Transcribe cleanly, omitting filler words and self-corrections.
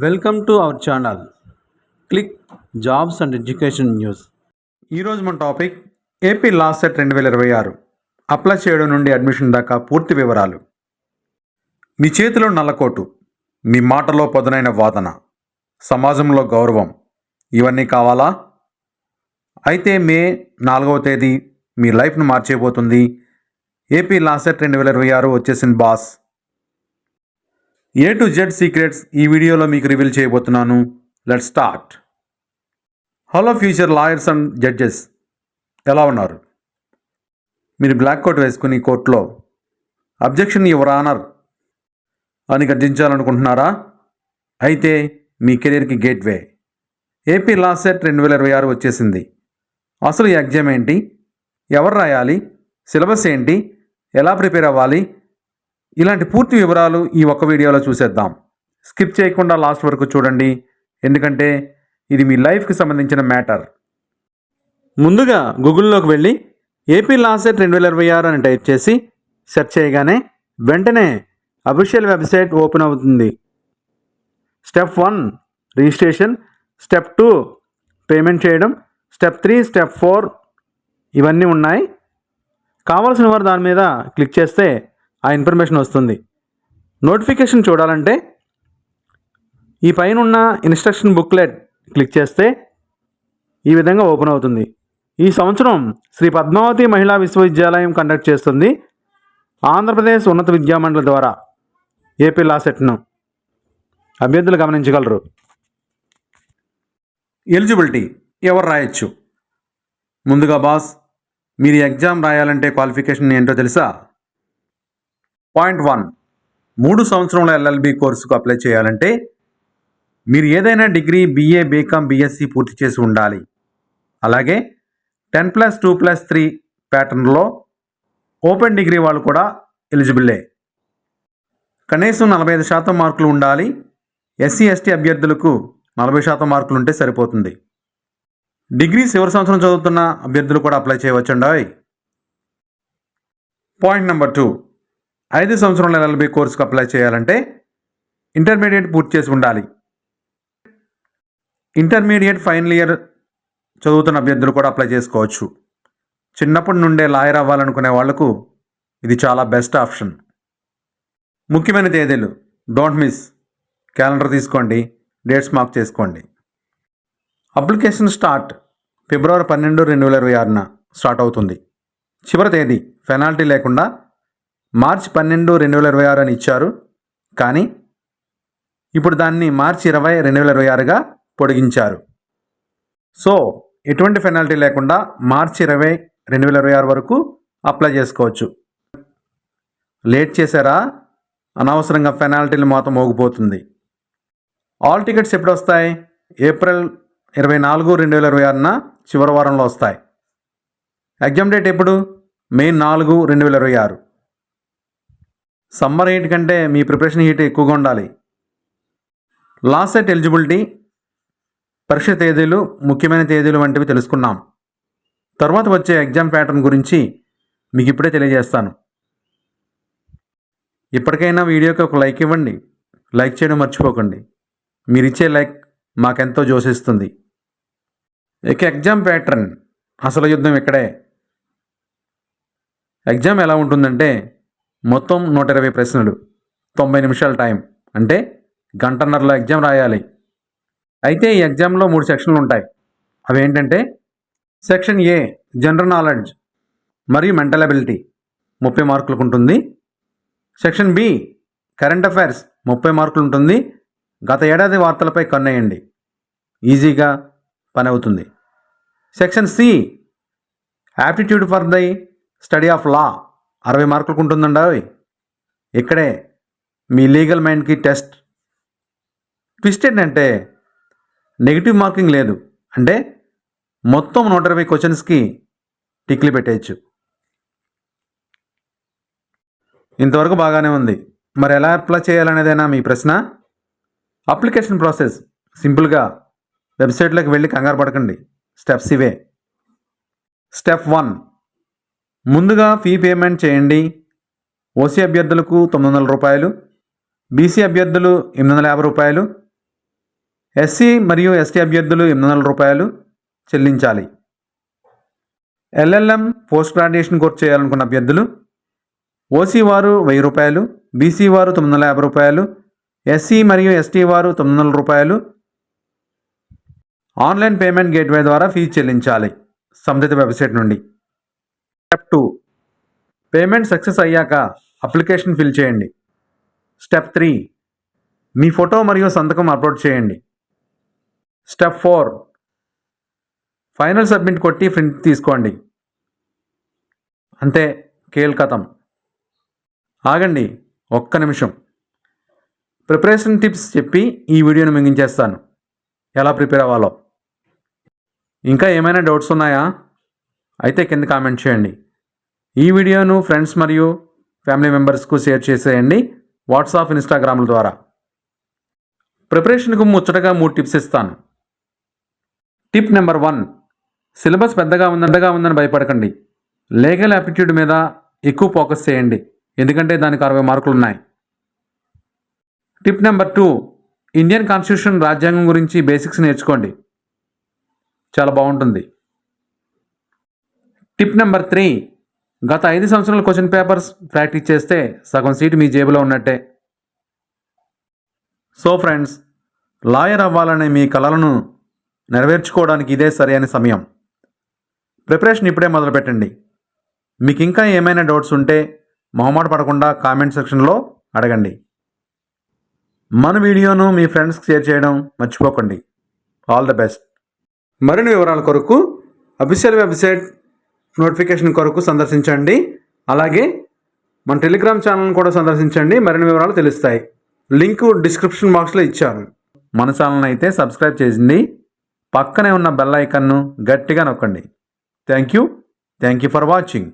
Welcome to our channel click jobs and education news. ఈరోజు మన topic AP law set 2026 apply చేయడం నుండి admission దాకా పూర్తి వివరాలు. మీ చేతిలో నల్లకోటు, మీ మాటలో పదునైన వాదన, సమాజంలో గౌరవం, ఇవన్నీ కావాలా? అయితే మే 4వ తేదీ మీ లైఫ్ను మార్చేయబోతుంది. ఏపీ లా సెట్ 2026 వచ్చేసింది boss. A to Z secrets ఈ వీడియోలో మీకు రివీల్ చేయబోతున్నాను. Let's start. Hello future lawyers and judges, ఎలా ఉన్నారు? మీరు బ్లాక్ కోట్ వేసుకుని కోర్టులో అబ్జెక్షన్ యువర్ ఆనర్ అని గర్జించాలనుకుంటున్నారా? అయితే మీ కెరీర్కి గేట్వే ఏపీ లా సెట్ 2026 వచ్చేసింది. అసలు ఈ ఎగ్జామ్ ఏంటి, ఎవరు రాయాలి, సిలబస్ ఏంటి, ఎలా ప్రిపేర్ అవ్వాలి, ఇలాంటి పూర్తి వివరాలు ఈ ఒక్క వీడియోలో చూసేద్దాం. స్కిప్ చేయకుండా లాస్ట్ వరకు చూడండి, ఎందుకంటే ఇది మీ లైఫ్కి సంబంధించిన మ్యాటర్. ముందుగా గూగుల్లోకి వెళ్ళి ఏపీ లా సెట్ 2026 అని టైప్ చేసి సెర్చ్ చేయగానే వెంటనే అఫీషియల్ వెబ్సైట్ ఓపెన్ అవుతుంది. స్టెప్ 1 రిజిస్ట్రేషన్, స్టెప్ 2 పేమెంట్ చేయడం, స్టెప్ 3, స్టెప్ 4 ఇవన్నీ ఉన్నాయి. కావాల్సిన వారు దాని మీద క్లిక్ చేస్తే ఆ ఇన్ఫర్మేషన్ వస్తుంది. నోటిఫికేషన్ చూడాలంటే ఈ పైన ఉన్న ఇన్స్ట్రక్షన్ బుక్లెట్ క్లిక్ చేస్తే ఈ విధంగా ఓపెన్ అవుతుంది. ఈ సంవత్సరం శ్రీ పద్మావతి మహిళా విశ్వవిద్యాలయం కండక్ట్ చేస్తుంది ఆంధ్రప్రదేశ్ ఉన్నత విద్యామండలి ద్వారా ఏపీ లా సెట్ను. అభ్యర్థులు గమనించగలరు. ఎలిజిబిలిటీ ఎవరు రాయొచ్చు? ముందుగా బాస్, మీరు ఎగ్జామ్ రాయాలంటే క్వాలిఫికేషన్ ఏంటో తెలుసా? పాయింట్ 1, 3 సంవత్సరముల ఎల్ఎల్బి కోర్సుకు అప్లై చేయాలంటే మీరు ఏదైనా డిగ్రీ, బీఏ, బీకామ్, బీఎస్సీ పూర్తి చేసి ఉండాలి. అలాగే 10+2+3 ప్యాటర్న్లో ఓపెన్ డిగ్రీ వాళ్ళు కూడా ఎలిజిబుల్లే. కనీసం 45% మార్కులు ఉండాలి. ఎస్సీ, ఎస్టీ అభ్యర్థులకు 40% మార్కులు ఉంటే సరిపోతుంది. డిగ్రీ చివరి సంవత్సరం చదువుతున్న అభ్యర్థులు కూడా అప్లై చేయవచ్చండి. పాయింట్ నెంబర్ 2, 5 సంవత్సరాల ఎల్ఎల్బి కోర్సుకు అప్లై చేయాలంటే ఇంటర్మీడియట్ పూర్తి చేసి ఉండాలి. ఇంటర్మీడియట్ ఫైనల్ ఇయర్ చదువుతున్న అభ్యర్థులు కూడా అప్లై చేసుకోవచ్చు. చిన్నప్పటి నుండే లాయర్ అవ్వాలనుకునే వాళ్లకు ఇది చాలా బెస్ట్ ఆప్షన్. ముఖ్యమైన తేదీలు డోంట్ మిస్. క్యాలెండర్ తీసుకోండి, డేట్స్ మార్క్ చేసుకోండి. అప్లికేషన్ స్టార్ట్ ఫిబ్రవరి 12, 2026 స్టార్ట్ అవుతుంది. చివరి తేదీ పెనాల్టీ లేకుండా మార్చి 12, 2026 అని ఇచ్చారు, కానీ ఇప్పుడు దాన్ని మార్చి 20, 2026గా పొడిగించారు. సో ఎటువంటి పెనాల్టీ లేకుండా మార్చి 20, 2026 వరకు అప్లై చేసుకోవచ్చు. లేట్ చేశారా, అనవసరంగా పెనాల్టీలు మొత్తం మోగిపోతుంది. ఆల్ టికెట్స్ ఎప్పుడు వస్తాయి? ఏప్రిల్ 24, 2026 చివరి వారంలో వస్తాయి. ఎగ్జామ్ డేట్ ఎప్పుడు? మే 4, 2026. సమ్మర్ హీట్ కంటే మీ ప్రిపరేషన్ హీట్ ఎక్కువగా ఉండాలి. లా సెట్ ఎలిజిబిలిటీ, పరీక్ష తేదీలు, ముఖ్యమైన తేదీలు వంటివి తెలుసుకున్నాం. తర్వాత వచ్చే ఎగ్జామ్ ప్యాటర్న్ గురించి మీకు ఇప్పుడే తెలియజేస్తాను. ఇప్పటికైనా వీడియోకి ఒక లైక్ ఇవ్వండి. లైక్ చేయడం మర్చిపోకండి. మీరిచ్చే లైక్ మాకెంతో జోషిస్తుంది. ఇక ఎగ్జామ్ ప్యాటర్న్, అసలు యుద్ధం ఇక్కడే. ఎగ్జామ్ ఎలా ఉంటుందంటే మొత్తం 120 ప్రశ్నలు, 90 నిమిషాల టైం, అంటే గంటన్నరలో ఎగ్జామ్ రాయాలి. అయితే ఈ ఎగ్జామ్లో 3 సెక్షన్లు ఉంటాయి. అవి ఏంటంటే సెక్షన్ ఏ జనరల్ నాలెడ్జ్ మరియు మెంటల్ అబిలిటీ 30 మార్కులకు ఉంటుంది. సెక్షన్ బి కరెంట్ అఫైర్స్ 30 మార్కులు ఉంటుంది. గత ఏడాది వార్తలపై కన్నేయండి, ఈజీగా పని అవుతుంది. Section C aptitude for the study of law 60 మార్కులకు ఉంటుందండి. ఇక్కడే మీ లీగల్ మైండ్కి టెస్ట్. ట్విస్ట్ ఏంటంటే నెగిటివ్ మార్కింగ్ లేదు, అంటే మొత్తం 120 క్వశ్చన్స్కి టిక్లు పెట్టేయచ్చు. ఇంతవరకు బాగానే ఉంది. మరి ఎలా అప్లై చేయాలనేదేనా మీ ప్రశ్న? అప్లికేషన్ ప్రాసెస్ సింపుల్గా వెబ్సైట్లోకి వెళ్ళి కంగారు పడకండి. స్టెప్స్ ఇవే. స్టెప్ 1, ముందుగా ఫీ పేమెంట్ చేయండి. ఓసీ అభ్యర్థులకు 900 రూపాయలు, బీసీ అభ్యర్థులు 850 రూపాయలు, ఎస్సీ మరియు ఎస్టీ అభ్యర్థులు 800 రూపాయలు చెల్లించాలి. ఎల్ఎల్ఎం పోస్ట్ గ్రాడ్యుయేషన్ కోర్సు చేయాలనుకున్న అభ్యర్థులు ఓసీ వారు 1000 రూపాయలు, బీసీ వారు 950 రూపాయలు, ఎస్సీ మరియు ఎస్టీ వారు 900 రూపాయలు ఆన్లైన్ పేమెంట్ గేట్వే ద్వారా ఫీజు చెల్లించాలి సంబంధిత వెబ్సైట్ నుండి. స్టెప్ 2, పేమెంట్ సక్సెస్ అయ్యాక అప్లికేషన్ ఫిల్ చేయండి. స్టెప్ 3, మీ ఫోటో మరియు సంతకం అప్లోడ్ చేయండి. స్టెప్ 4, ఫైనల్ సబ్మిట్ కొట్టి ప్రింట్ తీసుకోండి. అంతే, కేల్కతం. ఆగండి ఒక్క నిమిషం. ప్రిపరేషన్ టిప్స్ చెప్పి ఈ వీడియోని ముగించేస్తాను. ఎలా ప్రిపేర్ అవ్వాలో. ఇంకా ఏమైనా డౌట్స్ ఉన్నాయా? అయితే కింద కామెంట్ చేయండి. ఈ వీడియోను ఫ్రెండ్స్ మరియు ఫ్యామిలీ మెంబర్స్కు షేర్ చేసేయండి వాట్సాప్, ఇన్స్టాగ్రామ్ల ద్వారా. ప్రిపరేషన్కు ముచ్చటగా 3 టిప్స్ ఇస్తాను. టిప్ నెంబర్ 1, సిలబస్ పెద్దగా ఉందని భయపడకండి. లీగల్ యాప్టిట్యూడ్ మీద ఎక్కువ ఫోకస్ చేయండి, ఎందుకంటే దానికి 60 మార్కులు ఉన్నాయి. టిప్ నెంబర్ 2, ఇండియన్ కాన్స్టిట్యూషన్ రాజ్యాంగం గురించి బేసిక్స్ నేర్చుకోండి, చాలా బాగుంటుంది. టిప్ నెంబర్ 3, గత 5 సంవత్సరాల క్వశ్చన్ పేపర్స్ ప్రాక్టీస్ చేస్తే సగం సీటు మీ జేబులో ఉన్నట్టే. సో ఫ్రెండ్స్, లాయర్ అవ్వాలనే మీ కలలను నెరవేర్చుకోవడానికి ఇదే సరైన సమయం. ప్రిపరేషన్ ఇప్పుడే మొదలుపెట్టండి. మీకు ఇంకా ఏమైనా డౌట్స్ ఉంటే మొహమాట పడకుండా కామెంట్ సెక్షన్లో అడగండి. మన వీడియోను మీ ఫ్రెండ్స్కి షేర్ చేయడం మర్చిపోకండి. All the best. మరిన్ని వివరాల కొరకు అఫీషియల్ వెబ్సైట్ నోటిఫికేషన్ కొరకు సందర్శించండి. అలాగే మన టెలిగ్రామ్ ఛానల్ని కూడా సందర్శించండి, మరిన్ని వివరాలు తెలుస్తాయి. లింక్ డిస్క్రిప్షన్ బాక్స్లో ఇచ్చాను. మన ఛానల్ని అయితే సబ్స్క్రైబ్ చేసింది, పక్కనే ఉన్న బెల్ ఐకాన్ను గట్టిగా నొక్కండి. Thank you for watching.